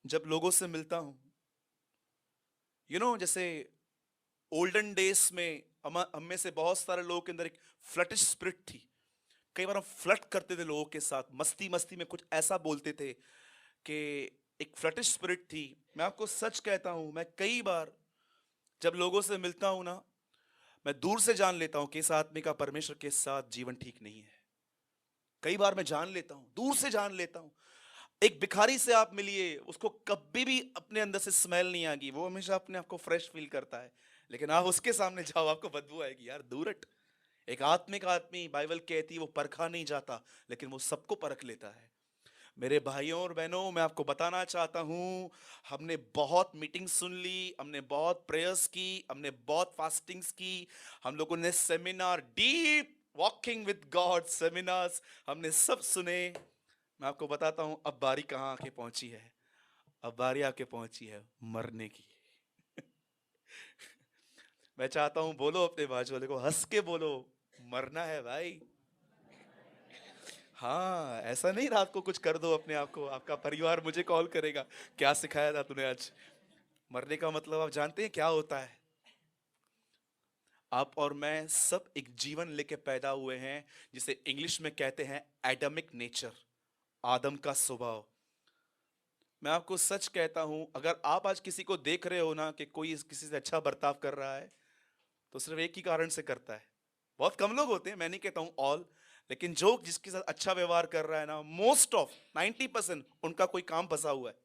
जब लोगों से मिलता हूं, जैसे ओल्डन डेज में हम में से बहुत सारे लोगों के अंदर एक फ्लटिश स्पिरिट थी। कई बार हम फ्लर्ट करते थे लोगों के साथ, मस्ती मस्ती में कुछ ऐसा बोलते थे कि एक फ्लटिश स्पिरिट थी। मैं आपको सच कहता हूं, मैं कई बार जब लोगों से मिलता हूं ना, मैं दूर से जान लेता हूं कि इस आदमी का परमेश्वर के साथ जीवन ठीक नहीं है। कई बार मैं जान लेता हूं, दूर से जान लेता हूं। एक भिखारी से आप मिलिए, उसको कभी भी अपने अंदर से स्मेल नहीं आएगी, वो हमेशा अपने आप को फ्रेश फील करता है। लेकिन आप उसके सामने जाओ, आपको बदबू आएगी, यार दूर हट। एक आत्मिक आदमी, बाइबल कहती है, वो परखा नहीं जाता, लेकिन वो सबको परख लेता है। मेरे भाइयों और बहनों, मैं आपको बताना चाहता हूं, हमने बहुत मीटिंग सुन ली, हमने बहुत प्रेयर्स की, हमने बहुत फास्टिंग्स की, हम लोगों ने seminar, deep walking with God seminars हमने सब सुने। मैं आपको बताता हूं, अब बारी कहां आके पहुंची है। अब बारी आके पहुंची है मरने की। मैं चाहता हूं, बोलो अपने बाजू वाले को, हंस के बोलो, मरना है भाई। हाँ, ऐसा नहीं रात को कुछ कर दो अपने आप को, आपका परिवार मुझे कॉल करेगा, क्या सिखाया था तूने आज। मरने का मतलब आप जानते हैं क्या होता है। आप और मैं सब एक जीवन लेके पैदा हुए हैं, जिसे इंग्लिश में कहते हैं एडमिक नेचर, आदम का स्वभाव। मैं आपको सच कहता हूं, अगर आप आज किसी को देख रहे हो ना कि कोई किसी से अच्छा बर्ताव कर रहा है, तो सिर्फ एक ही कारण से करता है। बहुत कम लोग होते हैं, मैं नहीं कहता हूं ऑल, लेकिन जो जिसके साथ अच्छा व्यवहार कर रहा है ना, मोस्ट ऑफ 90% उनका कोई काम फंसा हुआ है।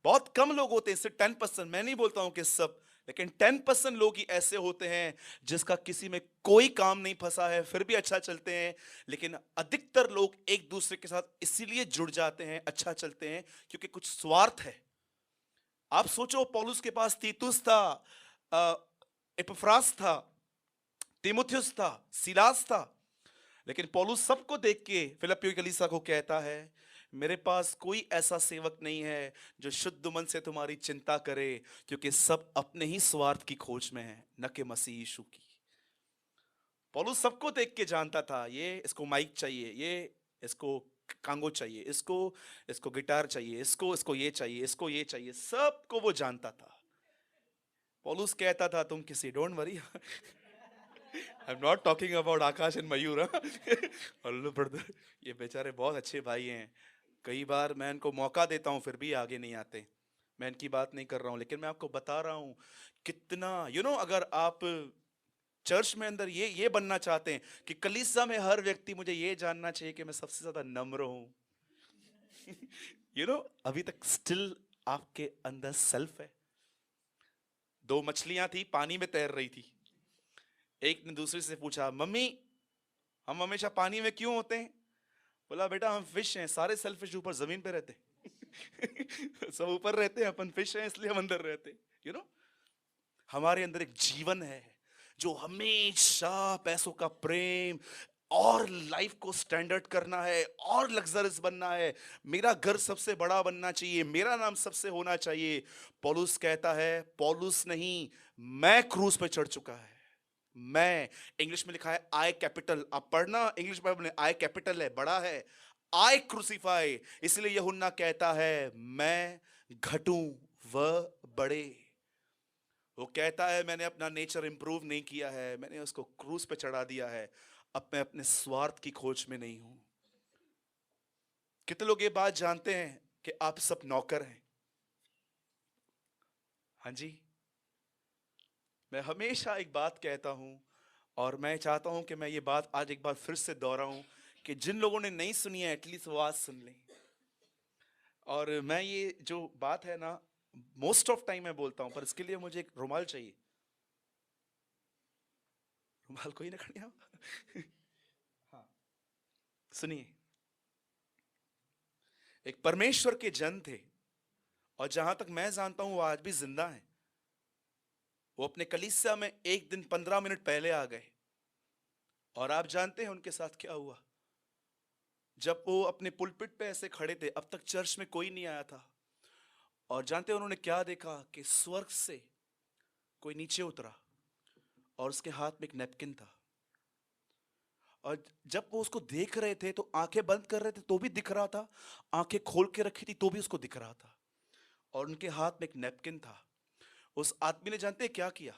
बहुत कम लोग होते हैं, सिर्फ 10%, मैं नहीं बोलता हूं कि सब, लेकिन 10% लोग ही ऐसे होते हैं जिसका किसी में कोई काम नहीं फंसा है, फिर भी अच्छा चलते हैं। लेकिन अधिकतर लोग एक दूसरे के साथ इसीलिए जुड़ जाते हैं, अच्छा चलते हैं, क्योंकि कुछ स्वार्थ है। आप सोचो, पौलुस के पास तीतुस था, एपफ्रास था, तिमुथियुस था, सिलास था, लेकिन पौलुस सबको देख के फिलिप्पियों की कलीसिया को कहता है, मेरे पास कोई ऐसा सेवक नहीं है जो शुद्ध मन से तुम्हारी चिंता करे, क्योंकि सब अपने ही स्वार्थ की खोज में है, न कि मसीह यीशु की। पौलुस सबको देख के जानता था, ये इसको माइक चाहिए, ये इसको कांगो चाहिए, इसको इसको गिटार चाहिए, इसको इसको ये चाहिए, इसको ये चाहिए, सबको वो जानता था। पौलुस कहता था, तुम किसी, don't worry, I am not talking about Akash and Mayur. Hello brother, ये बेचारे बहुत अच्छे भाई हैं। कई बार मैं इनको मौका देता हूँ, फिर भी आगे नहीं आते। मैं इनकी बात नहीं कर रहा हूँ, लेकिन मैं आपको बता रहा हूँ कितना, अगर आप चर्च में अंदर ये बनना चाहते हैं कि कलीसिया में हर व्यक्ति मुझे ये जानना चाहिए कि मैं सबसे ज्यादा नम्र हूं। अभी तक स्टिल आपके अंदर सेल्फ है। दो मछलियां थी, पानी में तैर रही थी। एक ने दूसरे से पूछा, मम्मी हम हमेशा पानी में क्यों होते हैं? बोला, बेटा हम फिश हैं, सारे सेल्फिश ऊपर जमीन पे रहते हैं। सब ऊपर रहते हैं, अपन फिश हैं इसलिए हम अंदर रहते हैं। यू नो हमारे अंदर एक जीवन है जो हमेशा पैसों का प्रेम और लाइफ को स्टैंडर्ड करना है और लग्जरियस बनना है। मेरा घर सबसे बड़ा बनना चाहिए, मेरा नाम सबसे होना चाहिए। पौलुस कहता है, पौलुस नहीं, मैं क्रूस पे चढ़ चुका है। मैं, इंग्लिश में लिखा है आई कैपिटल, आप पढ़ना इंग्लिश बाइबल में, आई कैपिटल है, बड़ा है, आई क्रूसीफाई। इसलिए यूहन्ना कहता है, मैं घटूं वह बढ़े। वो कहता है, मैंने अपना नेचर इंप्रूव नहीं किया है, मैंने उसको क्रूस पे चढ़ा दिया है। अब मैं अपने स्वार्थ की खोज में नहीं हूं। कितने लोग ये बात जानते हैं कि आप सब नौकर हैं? हाँ जी। मैं हमेशा एक बात कहता हूं, और मैं चाहता हूं कि मैं ये बात आज एक बार फिर से दोहराऊं, कि जिन लोगों ने नहीं सुनी है, एटलीस्ट वो आज सुन लें। और मैं ये जो बात है ना, मोस्ट ऑफ टाइम मैं बोलता हूं, पर इसके लिए मुझे एक रुमाल चाहिए। रुमाल कोई ना खड़िया। हाँ, सुनिए। एक परमेश्वर के जन थे, और जहां तक मैं जानता हूं वो आज भी जिंदा हैं। वो अपने कलीसिया में एक दिन 15 मिनट पहले आ गए, और आप जानते हैं उनके साथ क्या हुआ? जब वो अपने पुलपिट पे ऐसे खड़े थे, अब तक चर्च में कोई नहीं आया था, और जानते हैं उन्होंने क्या देखा? कि स्वर्ग से कोई नीचे उतरा, और उसके हाथ में एक नैपकिन था। और जब वो उसको देख रहे थे तो आंखें बंद कर रहे थे तो भी दिख रहा था, आंखें खोल के रखी थी तो भी उसको दिख रहा था। और उनके हाथ में एक नैपकिन था। उस आदमी ने जानते क्या किया?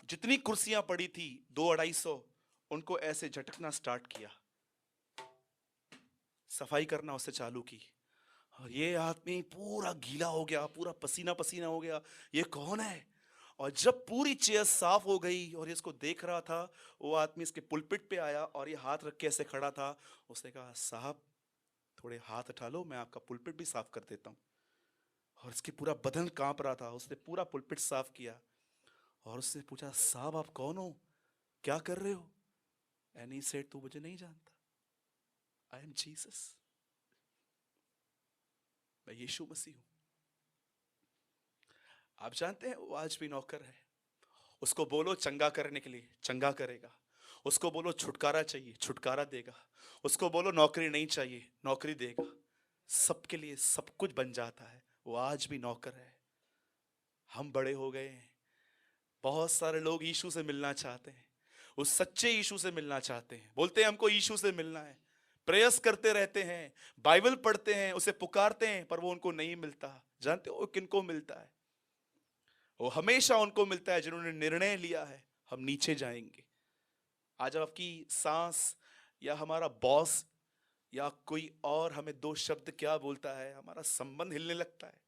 जितनी कुर्सियां पड़ी थी 200-250, उनको ऐसे झटकना स्टार्ट किया, सफाई करना उससे चालू की। और ये आदमी पूरा गीला हो गया, पूरा पसीना पसीना हो गया, ये कौन है? और जब पूरी चेयर साफ हो गई और ये इसको देख रहा था, वो आदमी इसके पुलपिट पे आया और ये हाथ रख के ऐसे खड़ा था। उसने कहा, साहब थोड़े हाथ उठा लो, मैं आपका पुलपिट भी साफ कर देता हूँ। और इसके पूरा बदन कांप रहा था, उसने पूरा पुलपिट साफ किया। और उसने पूछा, साहब आप कौन हो, क्या कर रहे हो? एंड ही सेड, तू मुझे नहीं जानता, आई एम जीसस, मैं यीशु मसीह हूं। आप जानते हैं वो आज भी नौकर है। उसको बोलो चंगा करने के लिए, चंगा करेगा। उसको बोलो छुटकारा चाहिए, छुटकारा देगा। उसको बोलो नौकरी नहीं चाहिए, नौकरी देगा। सबके लिए सब कुछ बन जाता है, वो आज भी नौकर है। हम बड़े हो गए हैं, बहुत सारे लोग यीशु से मिलना चाहते हैं, उस सच्चे यीशु से मिलना चाहते हैं, बोलते हैं हमको यीशु से मिलना है, प्रयास करते रहते हैं, बाइबल पढ़ते हैं, उसे पुकारते हैं, पर वो उनको नहीं मिलता। जानते हो किनको मिलता है? वो हमेशा उनको मिलता है जिन्होंने निर्णय लिया है हम नीचे जाएंगे। आज आपकी सांस या हमारा बॉस या कोई और हमें दो शब्द क्या बोलता है, हमारा संबंध हिलने लगता है।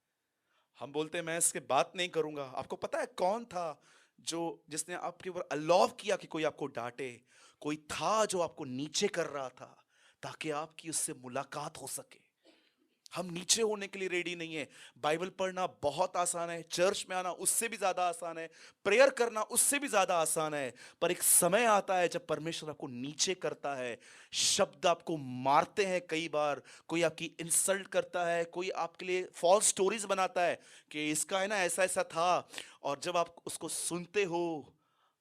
हम बोलते हैं मैं इसके बात नहीं करूंगा। आपको पता है कौन था जो जिसने आपके ऊपर अलाव किया कि कोई आपको डांटे? कोई था जो आपको नीचे कर रहा था ताकि आपकी उससे मुलाकात हो सके। हम नीचे होने के लिए रेडी नहीं है। बाइबल पढ़ना बहुत आसान है, चर्च में आना उससे भी ज्यादा आसान है, प्रेयर करना उससे भी ज्यादा आसान है। पर एक समय आता है जब परमेश्वर आपको नीचे करता है। शब्द आपको मारते हैं, कई बार कोई आपकी इंसल्ट करता है, कोई आपके लिए फॉल्स स्टोरीज बनाता है कि इसका है ना ऐसा ऐसा था। और जब आप उसको सुनते हो,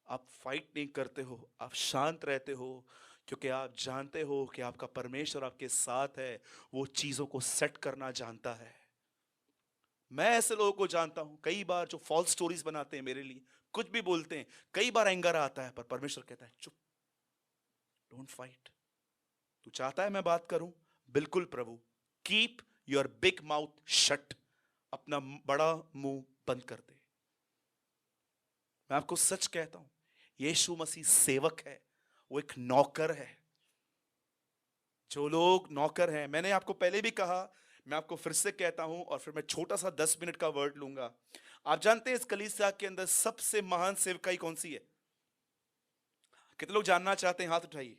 आप फाइट नहीं करते हो, आप शांत रहते हो, क्योंकि आप जानते हो कि आपका परमेश्वर आपके साथ है, वो चीजों को सेट करना जानता है। मैं ऐसे लोगों को जानता हूं कई बार जो फॉल्स स्टोरीज बनाते हैं मेरे लिए, कुछ भी बोलते हैं, कई बार एंगर आता है, पर परमेश्वर कहता है चुप, डोंट फाइट। तू चाहता है मैं बात करूं? बिल्कुल प्रभु, keep your big mouth shut, अपना बड़ा मुंह बंद कर दे। मैं आपको सच कहता हूं, यीशु मसीह सेवक है, वो एक नौकर है। जो लोग नौकर हैं, मैंने आपको पहले भी कहा, मैं आपको फिर से कहता हूं, और फिर मैं छोटा सा 10 मिनट का वर्ड लूंगा। आप जानते हैं इस कलीसिया के अंदर सबसे महान सेवकाई कौन सी है? कितने लोग जानना चाहते हैं? हाथ उठाइए।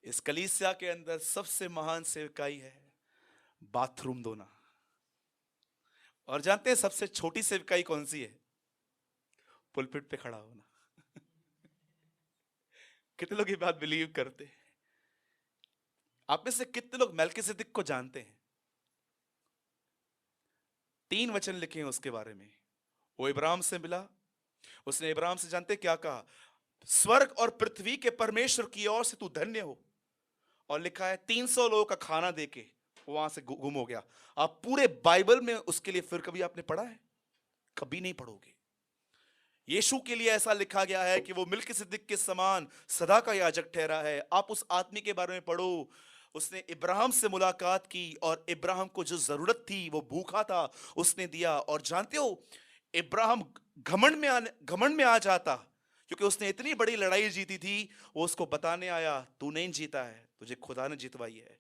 इस कलीसिया के अंदर सबसे महान सेवकाई है बाथरूम धोना। और जानते हैं सबसे छोटी सेवकाई कौन सी है? पुलपिट पे खड़ा होना। कितने लोग ये बात बिलीव करते हैं? आप में से कितने लोग मेल्किसेदेक को जानते हैं? 3 वचन लिखे हैं उसके बारे में। वो इब्राहिम से मिला, उसने इब्राहिम से जानते क्या कहा? स्वर्ग और पृथ्वी के परमेश्वर की ओर से तू धन्य हो। और लिखा है 300 लोगों का खाना देके वहां से गुम हो गया। आप पूरे बाइबल में उसके लिए फिर कभी आपने पढ़ा है? कभी नहीं पढ़ोगे। यीशु के लिए ऐसा लिखा गया है कि वो मिल्किसिदक के समान सदा का याजक ठहरा है। आप उस आदमी के बारे में पढ़ो, उसने इब्राहिम से मुलाकात की और इब्राहिम को जो जरूरत थी, वो भूखा था, उसने दिया। और जानते हो, इब्राहिम घमंड में आ जाता, क्योंकि उसने इतनी बड़ी लड़ाई जीती थी। वो उसको बताने आया, तू नहीं जीता है, तुझे खुदा ने जितवाई है।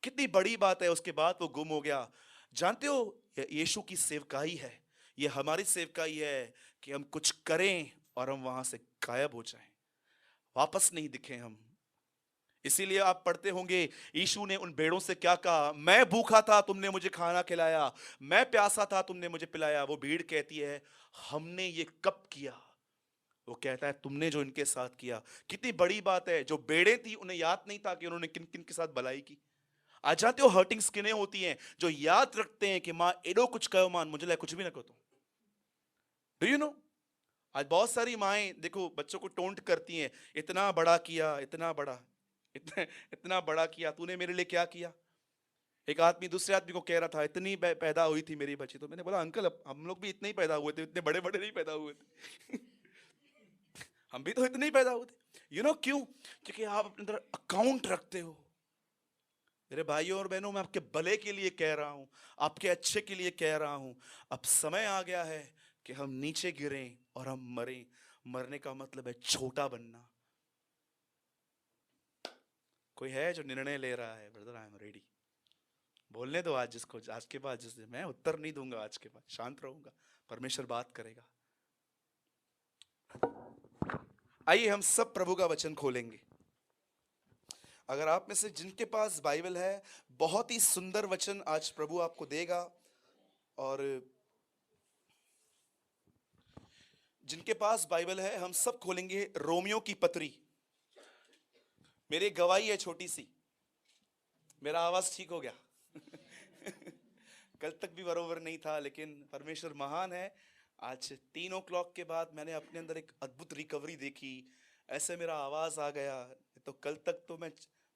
कितनी बड़ी बात है। उसके बाद वो गुम हो गया। जानते हो, यीशु की सेवकाई है, ये हमारी सेवकाई है कि हम कुछ करें और हम वहां से गायब हो जाएं, वापस नहीं दिखें हम। इसीलिए आप पढ़ते होंगे यीशु ने उन भेड़ों से क्या कहा? मैं भूखा था, तुमने मुझे खाना खिलाया, मैं प्यासा था, तुमने मुझे पिलाया। वो भीड़ कहती है, हमने ये कब किया? वो कहता है, तुमने जो इनके साथ किया। कितनी बड़ी बात है। जो भेड़ें थी उन्हें याद नहीं था कि उन्होंने किन किन के साथ भलाई की। आज जानते हो, हर्टिंग स्किनें होती हैं जो याद रखते हैं कि माँ एडो कुछ कहो मान, मुझे लाए कुछ भी ना कहो तुम। डू यू नो, आज बहुत सारी माएं देखो बच्चों को टोंट करती हैं, इतना बड़ा किया, इतना बड़ा, इतना बड़ा किया, तूने मेरे लिए क्या किया? एक आदमी दूसरे आदमी को कह रहा था, इतनी पैदा हुई थी मेरी बच्ची। तो मैंने बोला, अंकल हम लोग भी इतने ही पैदा हुए थे, इतने बड़े बड़े नहीं पैदा हुए थे। हम भी तो इतने ही पैदा हुए थे। यू नो क्यों? क्योंकि आप अपने अंदर अकाउंट रखते हो। मेरे भाइयों और बहनों, मैं आपके भले के लिए कह रहा हूं, आपके अच्छे के लिए कह रहा हूं। अब समय आ गया है कि हम नीचे गिरें और हम मरें। मरने का मतलब है छोटा बनना। कोई है जो निर्णय ले रहा है, ब्रदर आई एम रेडी? बोलने दो आज जिसको, आज के बाद जिससे मैं उत्तर नहीं दूंगा, आज के बाद शांत रहूंगा, परमेश्वर बात करेगा। आइए हम सब प्रभु का वचन खोलेंगे। अगर आप में से जिनके पास बाइबल है, बहुत ही सुंदर वचन आज प्रभु आपको देगा। और जिनके पास बाइबल है, हम सब खोलेंगे रोमियो की पत्री। मेरी गवाही है छोटी सी, मेरा आवाज ठीक हो गया। कल तक भी बरोबर नहीं था, लेकिन परमेश्वर महान है। आज 3 o'clock के बाद मैंने अपने अंदर एक अद्भुत रिकवरी देखी। ऐसे मेरा आवाज आ गया। तो कल तक तो मैं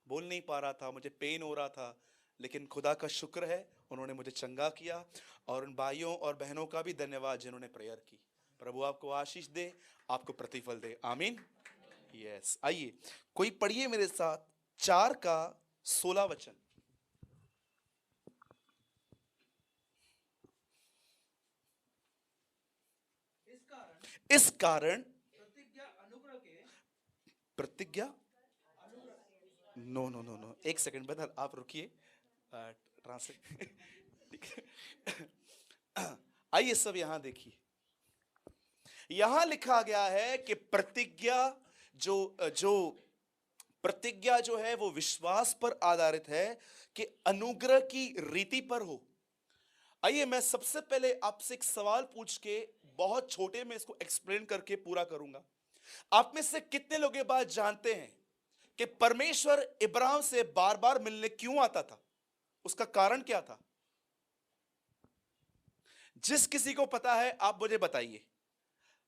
बोल नहीं पा रहा था, मुझे पेन हो रहा था, लेकिन खुदा का शुक्र है, उन्होंने मुझे चंगा किया। और उन भाइयों और बहनों का भी धन्यवाद जिन्होंने प्रेयर की। प्रभु आपको आशीष दे, आपको प्रतिफल दे, आमीन। यस, आइए कोई पढ़िए मेरे साथ 4:16 वचन। इस कारण प्रतिज्ञा, नो नो नो नो, एक सेकंड बदल, आप रुकिए, ट्रांसलेट। आइए सब यहां देखिए, यहां लिखा गया है कि प्रतिज्ञा जो जो प्रतिज्ञा जो है वो विश्वास पर आधारित है कि अनुग्रह की रीति पर हो। आइए मैं सबसे पहले आपसे एक सवाल पूछ के, बहुत छोटे में इसको एक्सप्लेन करके पूरा करूंगा। आप में से कितने लोग ये बात जानते हैं कि परमेश्वर इब्राहिम से बार बार मिलने क्यों आता था? उसका कारण क्या था? जिस किसी को पता है आप मुझे बताइए।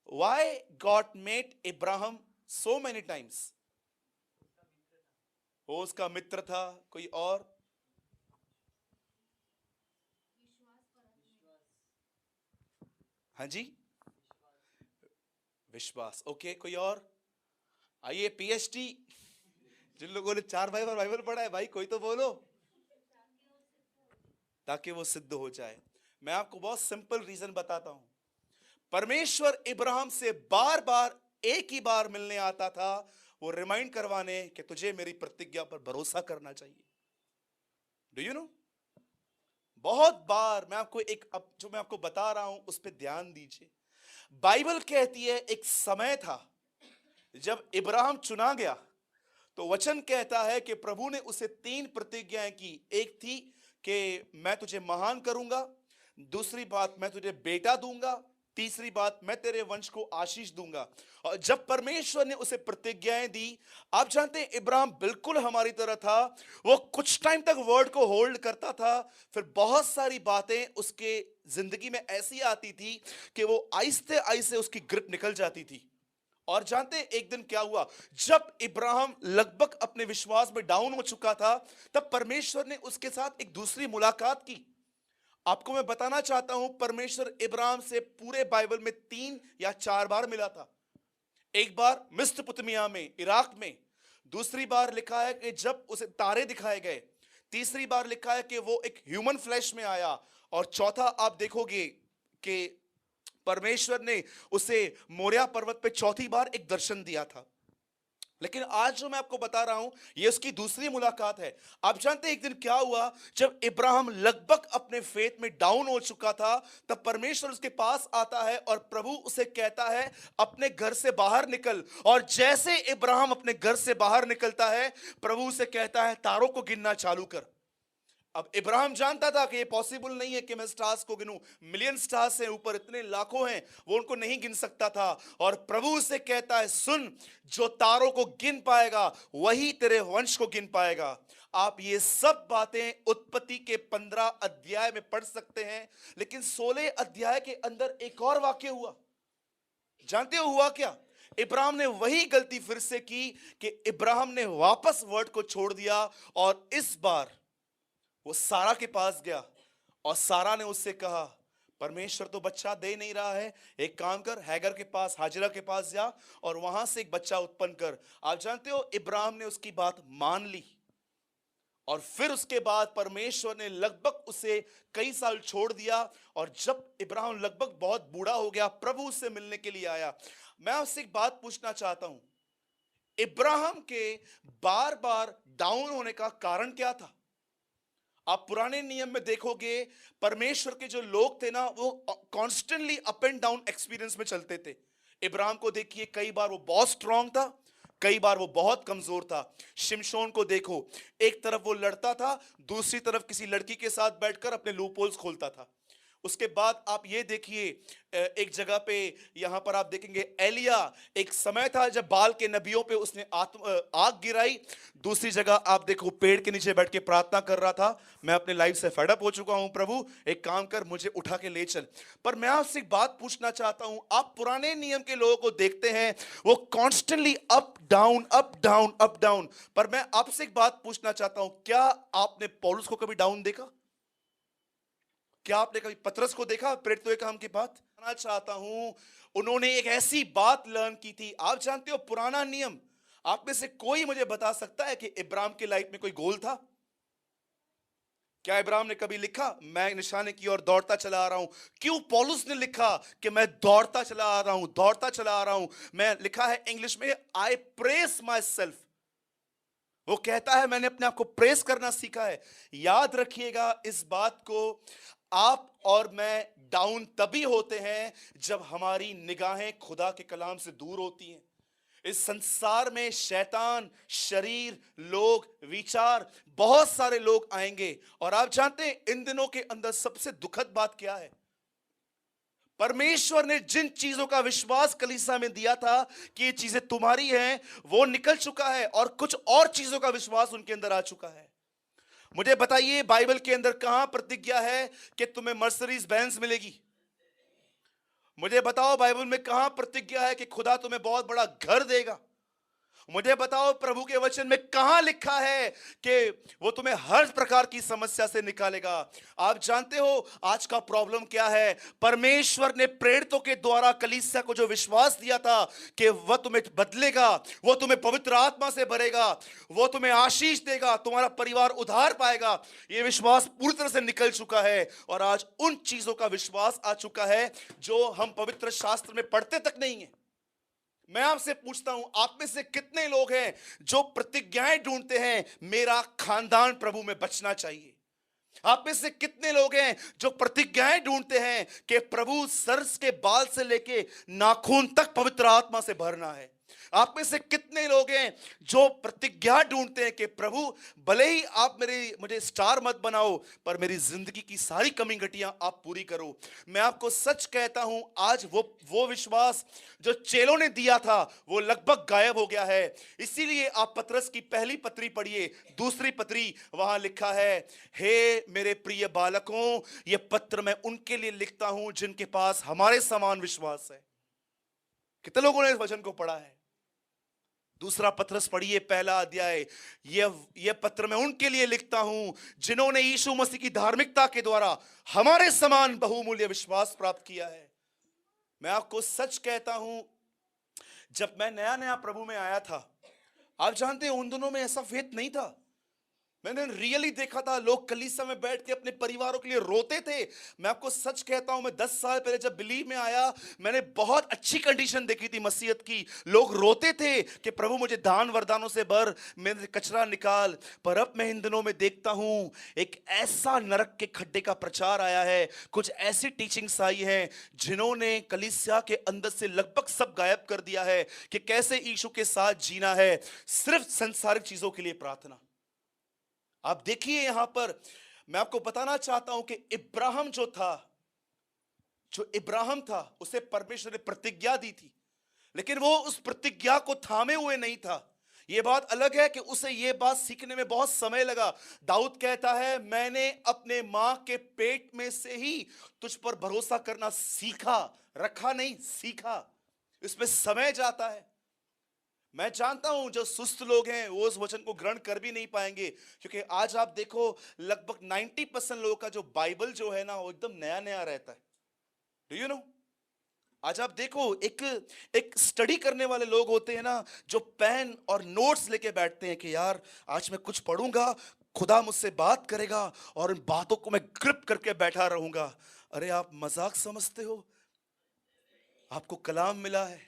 Why God met Abraham so many times? वो उसका मित्र था, कोई और? हाँ जी, विश्वास। ओके, कोई और? आइए पीएचडी, जिन लोगों ने 4 बाइबल बाइबल पढ़ा है, भाई कोई तो बोलो। ताकि वो सिद्ध हो जाए। मैं आपको बहुत सिंपल रीजन बताता हूं। परमेश्वर इब्राहिम से बार बार एक ही बार मिलने आता था, वो रिमाइंड करवाने कि तुझे मेरी प्रतिज्ञा पर भरोसा करना चाहिए। डू यू नो, बहुत बार मैं आपको एक, अब जो मैं आपको बता रहा हूं उस पर ध्यान दीजिए। बाइबल कहती है एक समय था जब इब्राहिम चुना गया, तो वचन कहता है कि प्रभु ने उसे 3 प्रतिज्ञाएं की। एक थी कि मैं तुझे महान करूंगा, दूसरी बात मैं तुझे बेटा दूंगा, तीसरी बात मैं तेरे वंश को आशीष दूंगा। और जब परमेश्वर ने उसे प्रतिज्ञाएं दी, आप जानते हैं इब्राहिम बिल्कुल हमारी तरह था। वो कुछ टाइम तक वर्ड को होल्ड करता था, फिर बहुत सारी बातें उसके जिंदगी में ऐसी आती थी कि वो आहिस्ते आहिस्ते उसकी ग्रिप निकल जाती थी। और जानते हैं एक दिन क्या हुआ? जब इब्राहिम लगभग अपने विश्वास में डाउन हो चुका था, तब परमेश्वर ने उसके साथ एक दूसरी मुलाकात की। आपको मैं बताना चाहता हूं, परमेश्वर इब्राहिम से पूरे बाइबल में 3 या 4 बार मिला था। एक बार मेसोपोटामिया में, इराक में। दूसरी बार लिखा है कि जब उसे तारे दिखाए गए। तीसरी बार लिखा है कि वो एक ह्यूमन फ्लैश में आया। और चौथा आप देखोगे कि परमेश्वर ने उसे मोरिया पर्वत पे चौथी बार एक दर्शन दिया था। लेकिन आज जो मैं आपको बता रहा हूं, यह उसकी दूसरी मुलाकात है। आप जानते हैं एक दिन क्या हुआ? जब इब्राहिम लगभग अपने फेथ में डाउन हो चुका था, तब परमेश्वर उसके पास आता है और प्रभु उसे कहता है अपने घर से बाहर निकल। और जैसे इब्राहिम अपने घर से बाहर निकलता है, प्रभु उसे कहता है तारों को गिनना चालू कर। अब इब्राहिम जानता था कि ये पॉसिबल नहीं है कि मैं स्टार्स को गिनूं। मिलियन स्टार्स हैं ऊपर, इतने लाखों हैं, वो उनको नहीं गिन सकता था। और प्रभु से कहता है सुन, जो तारों को गिन पाएगा वही तेरे वंश को गिन पाएगा। आप ये सब बातें उत्पत्ति के 15 अध्याय में पढ़ सकते हैं। लेकिन 16 अध्याय के अंदर एक और वाक्य हुआ। जानते हो हुआ क्या? इब्राहिम ने वही गलती फिर से की कि इब्राहिम ने वापस वर्ड को छोड़ दिया। और इस बार वो सारा के पास गया और सारा ने उससे कहा परमेश्वर तो बच्चा दे नहीं रहा है, एक काम कर, हैगर के पास, हाजिरा के पास जा और वहां से एक बच्चा उत्पन्न कर। आप जानते हो इब्राहिम ने उसकी बात मान ली। और फिर उसके बाद परमेश्वर ने लगभग उसे कई साल छोड़ दिया, और जब इब्राहिम लगभग बहुत बूढ़ा हो गया, प्रभु उससे मिलने के लिए आया। मैं आपसे एक बात पूछना चाहता हूं, इब्राहिम के बार बार डाउन होने का कारण क्या था? आप पुराने नियम में देखोगे, परमेश्वर के जो लोग थे ना, वो constantly up and down experience में चलते थे। इब्राहिम को देखिए, कई बार वो बहुत स्ट्रांग था, कई बार वो बहुत कमजोर था। शिमशोन को देखो, एक तरफ वो लड़ता था, दूसरी तरफ किसी लड़की के साथ बैठकर अपने लूपहोल्स खोलता था। उसके बाद आप ये देखिए, एक जगह पे यहां पर आप देखेंगे, एलिया, एक समय था जब बाल के नबियों पे उसने आग गिराई। दूसरी जगह आप देखो, पेड़ के नीचे बैठ के प्रार्थना कर रहा था, मैं अपने लाइफ से फेड अप हो चुका हूं, प्रभु एक काम कर, मुझे उठा के ले चल। पर मैं आपसे एक बात पूछना चाहता हूं, आप पुराने नियम के लोगों को देखते हैं, वो constantly up down up down up down. पर मैं आपसे एक बात पूछना चाहता हूं, क्या आपने पौलुस को कभी डाउन देखा? क्या आपने कभी पतरस को देखा प्रेरित हुए काम की बात करना चाहता हूं? उन्होंने एक ऐसी बात लर्न की थी। आप जानते हो पुराना नियम, आप में से कोई मुझे बता सकता है कि इब्राहिम की लाइफ में कोई गोल था? क्या इब्राहिम ने कभी लिखा मैं निशाने की ओर दौड़ता चला आ रहा हूं? क्यों पौलुस ने लिखा कि मैं दौड़ता चला आ रहा हूं, दौड़ता चला आ रहा हूं? मैं लिखा है इंग्लिश में, आई प्रेस माई सेल्फ। वो कहता है मैंने अपने आप को प्रेस करना सीखा है। याद रखिएगा इस बात को, आप और मैं डाउन तभी होते हैं जब हमारी निगाहें खुदा के कलाम से दूर होती हैं। इस संसार में शैतान, शरीर, लोग, विचार, बहुत सारे लोग आएंगे। और आप जानते हैं इन दिनों के अंदर सबसे दुखद बात क्या है? परमेश्वर ने जिन चीजों का विश्वास कलीसिया में दिया था कि ये चीजें तुम्हारी हैं, वो निकल चुका है, और कुछ और चीजों का विश्वास उनके अंदर आ चुका है। मुझे बताइए, बाइबल के अंदर कहां प्रतिज्ञा है कि तुम्हें मर्सिडीज बेंज मिलेगी? मुझे बताओ, बाइबल में कहां प्रतिज्ञा है कि खुदा तुम्हें बहुत बड़ा घर देगा? मुझे बताओ, प्रभु के वचन में कहां लिखा है कि वो तुम्हें हर प्रकार की समस्या से निकालेगा? आप जानते हो आज का प्रॉब्लम क्या है? परमेश्वर ने प्रेरितों के द्वारा कलीसिया को जो विश्वास दिया था कि वह तुम्हें बदलेगा, वो तुम्हें पवित्र आत्मा से भरेगा, वो तुम्हें आशीष देगा, तुम्हारा परिवार उद्धार पाएगा, ये विश्वास पूरी तरह से निकल चुका है। और आज उन चीजों का विश्वास आ चुका है जो हम पवित्र शास्त्र में पढ़ते तक नहीं है। मैं आपसे पूछता हूं, आप में से कितने लोग हैं जो प्रतिज्ञाएं ढूंढते हैं, मेरा खानदान प्रभु में बचना चाहिए? आप में से कितने लोग हैं जो प्रतिज्ञाएं ढूंढते हैं कि प्रभु सर के बाल से लेके नाखून तक पवित्र आत्मा से भरना है? आप में से कितने लोग हैं जो प्रतिज्ञा ढूंढते हैं कि प्रभु भले ही आप मुझे स्टार मत बनाओ, पर मेरी जिंदगी की सारी कमी घटियां आप पूरी करो? मैं आपको सच कहता हूं, आज वो विश्वास जो चेलों ने दिया था वो लगभग गायब हो गया है। इसीलिए आप पतरस की पहली पत्री पढ़िए, दूसरी पत्री, वहां लिखा है, हे मेरे प्रिय बालकों, ये पत्र मैं उनके लिए लिखता हूं जिनके पास हमारे समान विश्वास है। कितने लोगों ने इस वचन को पढ़ा है? दूसरा पत्रस पढ़िए, पहला अध्याय, ये पत्र मैं उनके लिए लिखता हूं जिन्होंने यीशु मसीह की धार्मिकता के द्वारा हमारे समान बहुमूल्य विश्वास प्राप्त किया है। मैं आपको सच कहता हूं, जब मैं नया नया प्रभु में आया था, आप जानते हैं उन दिनों में ऐसा फेथ नहीं था। मैंने रियली देखा था, लोग कलीसिया में बैठ के अपने परिवारों के लिए रोते थे। मैं आपको सच कहता हूं, मैं 10 साल पहले जब बिलीव में आया, मैंने बहुत अच्छी कंडीशन देखी थी मसीहत की। लोग रोते थे कि प्रभु मुझे दान वरदानों से भर, मेरे कचरा निकाल। पर अब मैं इन दिनों में देखता हूं, एक ऐसा नरक के खड्डे का प्रचार आया है, कुछ ऐसी टीचिंग्स आई हैं जिन्होंने कलीसिया के अंदर से लगभग सब गायब कर दिया है कि कैसे यीशु के साथ जीना है, सिर्फ संसारिक चीजों के लिए प्रार्थना। आप देखिए यहां पर, मैं आपको बताना चाहता हूं कि इब्राहिम जो इब्राहिम था, उसे परमेश्वर ने प्रतिज्ञा दी थी, लेकिन वो उस प्रतिज्ञा को थामे हुए नहीं था। यह बात अलग है कि उसे यह बात सीखने में बहुत समय लगा। दाऊद कहता है, मैंने अपने मां के पेट में से ही तुझ पर भरोसा करना सीखा, रखा नहीं, सीखा। इसमें समय जाता है। मैं जानता हूं जो सुस्त लोग हैं वो उस वचन को ग्रहण कर भी नहीं पाएंगे, क्योंकि आज आप देखो लगभग 90% लोगों का जो बाइबल जो है ना, वो एकदम नया नया रहता है। Do you know? आज आप देखो, एक स्टडी करने वाले लोग होते हैं ना, जो पेन और नोट्स लेके बैठते हैं कि यार आज मैं कुछ पढ़ूंगा, खुदा मुझसे बात करेगा और इन बातों को मैं ग्रिप करके बैठा रहूंगा। अरे आप मजाक समझते हो? आपको कलाम मिला है,